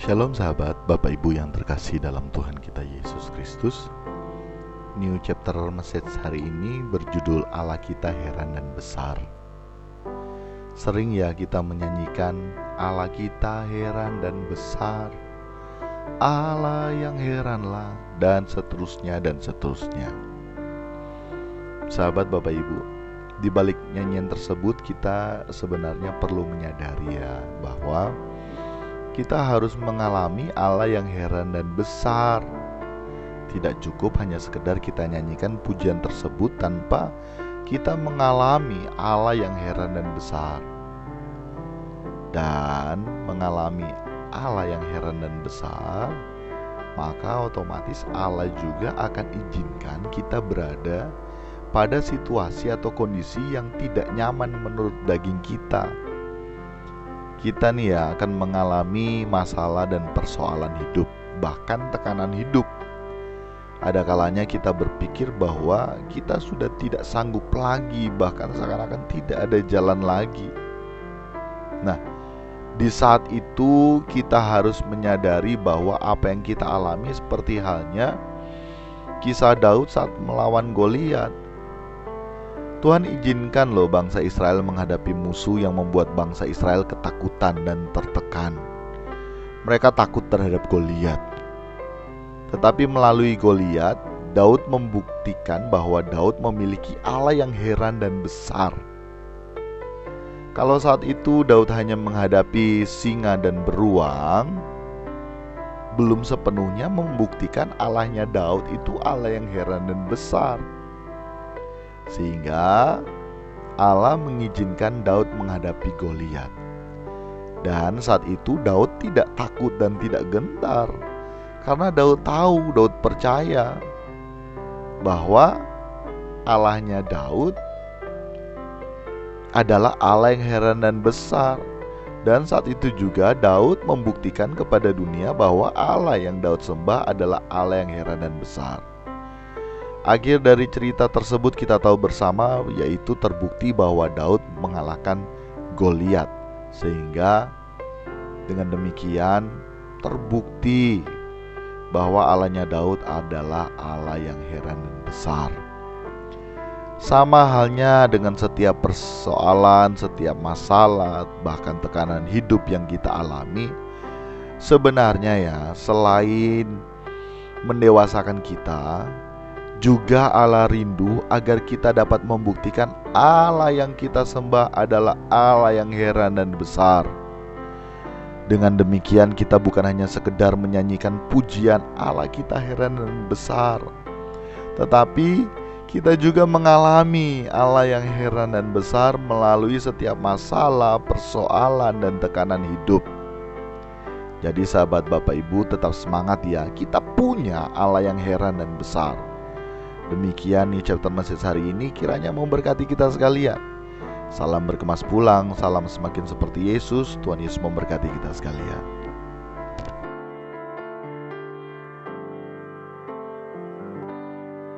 Shalom sahabat, Bapak Ibu yang terkasih dalam Tuhan kita Yesus Kristus. New chapter message hari ini berjudul Allah kita heran dan besar. Sering ya kita menyanyikan Allah kita heran dan besar, Allah yang heranlah, dan seterusnya dan seterusnya. Sahabat Bapak Ibu, di balik nyanyian tersebut kita sebenarnya perlu menyadari ya bahwa kita harus mengalami Allah yang heran dan besar. Tidak cukup hanya sekedar kita nyanyikan pujian tersebut tanpa kita mengalami Allah yang heran dan besar. Dan mengalami Allah yang heran dan besar, maka otomatis Allah juga akan izinkan kita berada pada situasi atau kondisi yang tidak nyaman menurut daging kita. Kita nih ya akan mengalami masalah dan persoalan hidup, bahkan tekanan hidup. Ada kalanya kita berpikir bahwa kita sudah tidak sanggup lagi, bahkan seakan-akan tidak ada jalan lagi. Nah, di saat itu kita harus menyadari bahwa apa yang kita alami seperti halnya kisah Daud saat melawan Goliat. Tuhan izinkan loh bangsa Israel menghadapi musuh yang membuat bangsa Israel ketakutan dan tertekan. Mereka takut terhadap Goliat. Tetapi melalui Goliat, Daud membuktikan bahwa Daud memiliki Allah yang heran dan besar. Kalau saat itu Daud hanya menghadapi singa dan beruang, belum sepenuhnya membuktikan Allahnya Daud itu Allah yang heran dan besar. Sehingga Allah mengizinkan Daud menghadapi Goliat. Dan saat itu Daud tidak takut dan tidak gentar, karena Daud tahu, Daud percaya bahwa Allahnya Daud adalah Allah yang heran dan besar. Dan saat itu juga Daud membuktikan kepada dunia bahwa Allah yang Daud sembah adalah Allah yang heran dan besar. Akhir dari cerita tersebut kita tahu bersama, yaitu terbukti bahwa Daud mengalahkan Goliat. Sehingga dengan demikian terbukti bahwa Allahnya Daud adalah Allah yang heran dan besar. Sama halnya dengan setiap persoalan, setiap masalah, bahkan tekanan hidup yang kita alami, sebenarnya ya selain mendewasakan kita, juga Allah rindu agar kita dapat membuktikan Allah yang kita sembah adalah Allah yang heran dan besar. Dengan demikian kita bukan hanya sekedar menyanyikan pujian Allah kita heran dan besar, tetapi kita juga mengalami Allah yang heran dan besar melalui setiap masalah, persoalan, dan tekanan hidup. Jadi sahabat Bapak Ibu tetap semangat ya, kita punya Allah yang heran dan besar. Demikian nih chapter message hari ini, kiranya memberkati kita sekalian. Salam berkemas pulang, salam semakin seperti Yesus. Tuhan Yesus memberkati kita sekalian.